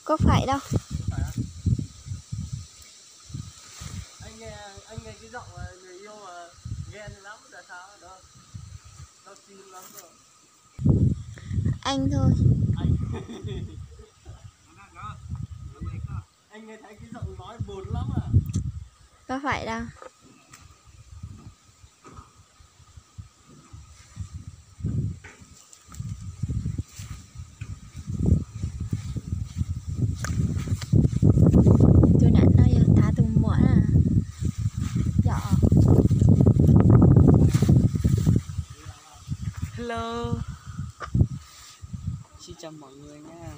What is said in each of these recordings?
Có phải đâu. Anh nghe cái giọng người yêu mà ghen lắm là sao đó. Nó chim lắm rồi. Anh thôi. Anh nghe thấy cái giọng nói buồn lắm à. Có phải đâu. Tôi đã nói thả tùng muỗng à. Dạ. Hello. Xin chào mọi người nha.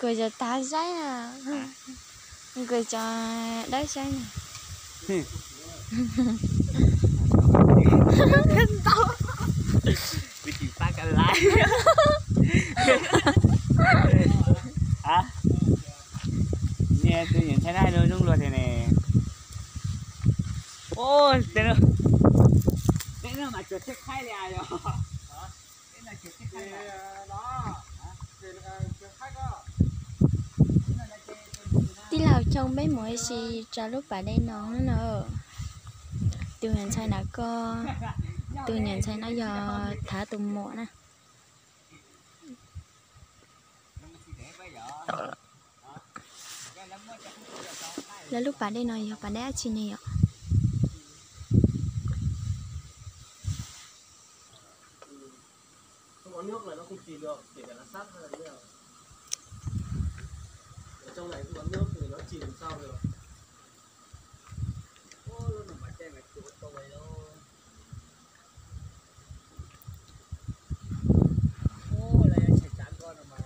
Cười cho tá giấy à. Cười cho đáy giấy nè. Bị chị phát cái lái. Hả? Nè tôi nhìn thấy đây luôn đúng luôn thế nè. Ôi, tên nó mà chuột thích khai lè rồi. Tên là chuột thích khai lè. Đó. Chuột khách đó. Tí nào trong mấy mỗi gì cho lúc bà đây nó nữa. Tôi nhận sai là có. Tôi nhận sai nó do thả tùng muỗng nè. Là lúc bà đây nói bà đá chi này ạ. Không có nước là nó không chìm được, kể cả là sắt hay là thế nào. Ở trong này không có nước thì nó chìm làm sao được. Ô, luôn là trên là chuột tôi luôn. Ô, đây chạy chán con mà.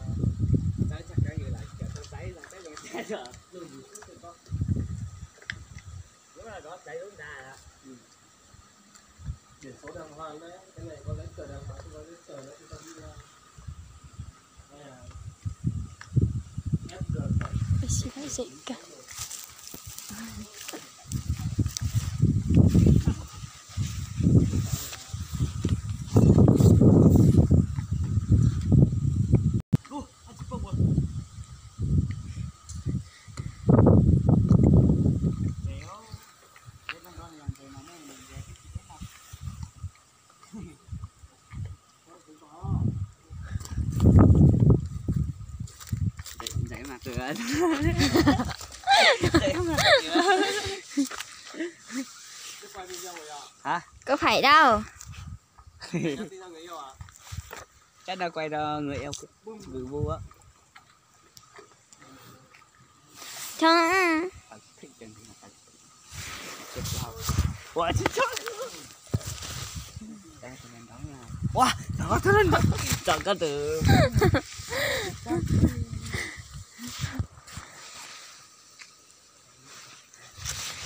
Đấy chắc cái gì lại kiểu tôi giấy là cái xe rồi. Đừng gì sức con. Đúng là đó chạy đúng đà đó. Biển số đàng hoàng đấy, cái này có lấy cờ đàng hoàng, không có lấy cờ nữa chúng ta đi ra. Đây là FG. Cái gì đó gì cả. Để mà cửa. Hả? Có phải đâu. Chắc đã quay ra người yêu người vu á. Thôi. Wow, chết. Đây tụi mình đón nha. Wow, đó thế lên. Chọn cái từ.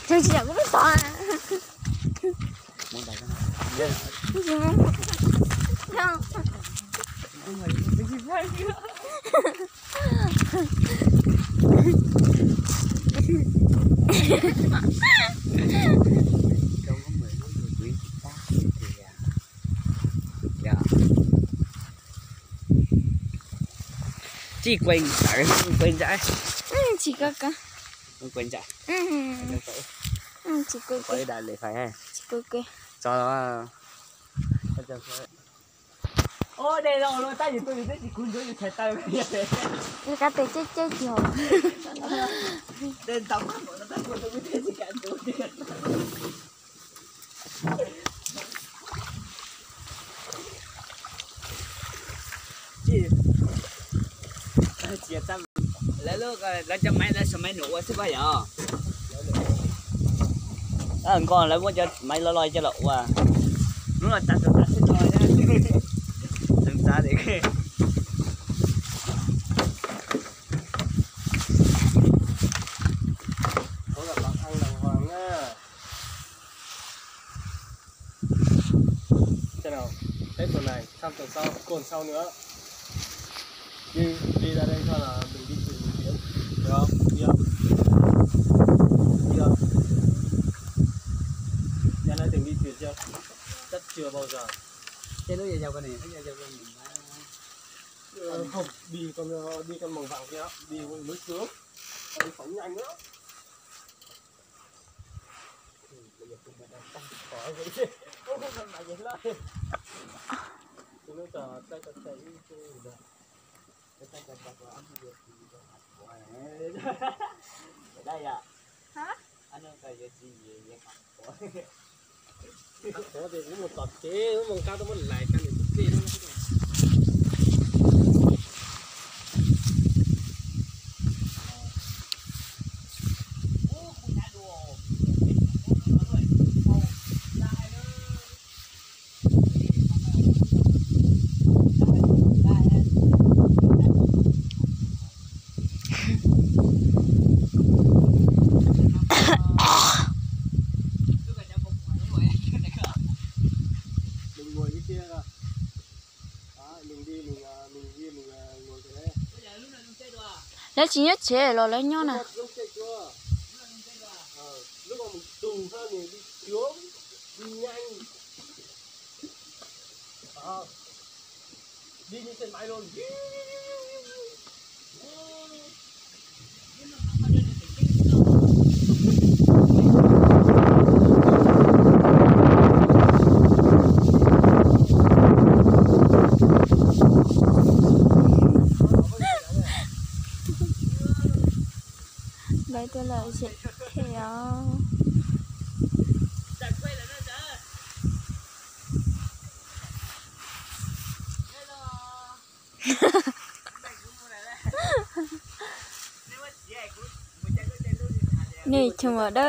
Thôi chị cũng biết sao. Muốn đẩy cái Không. Trong có 10 người quý ta thì dạ. Chị quên dạy. Chị có cả. Quên dạy. Chị cười Quay đại lệ phải hay. Chị cười. Cho nó. Ô đây rồi ta nhìn tôi nhìn thấy chị cuốn dưới chạy tay cái gì. Người ta tới chết rồi. Tên tao mắt nó cuốn tôi biết gì cả tôi tiền. Chị tao lấy lúc lấy cho máy lấy số máy nổ chứ bao giờ. Con lấy mua cho máy lôi cho lộ à. Đúng là ta sẽ cho nhá. Đừng xa để cái. Có gặp bác ăn đàng hoàng nha. Thế nào? Hết tuần này, sang tuần sau, tuần sau nữa. Đi ra đây cho là mình đi thử một tiếng. Được không? Đi không? Đi không? Nhà này từng đi thuyền chưa? Chắc chưa bao giờ. Chơi lúc giờ giàu cái này, lúc giờ giàu cái mình không đi con màu vàng kia đi mới sướng đi phóng nhanh nữa bây giờ chúng ta đang tăng khỏi vậy không cần phải vậy lại chúng nó chờ tay tay tay được tay tay tay ăn được ở đây à? Hả? Anh không phải gì vậy hả? có thì cũng một tọt chế nó mong cao tôi muốn lại căn để chế nó ngồi cái kia rồi đó mình đi mình ngồi cái đấy Lấy chỉ nhất chế rồi lấy nhau nè. lúc chạy chưa lúc mà mình tù ra mình đi xuống đi nhanh đi như trên máy luôn Đây tôi là chị theo. Nè chồng ở đó.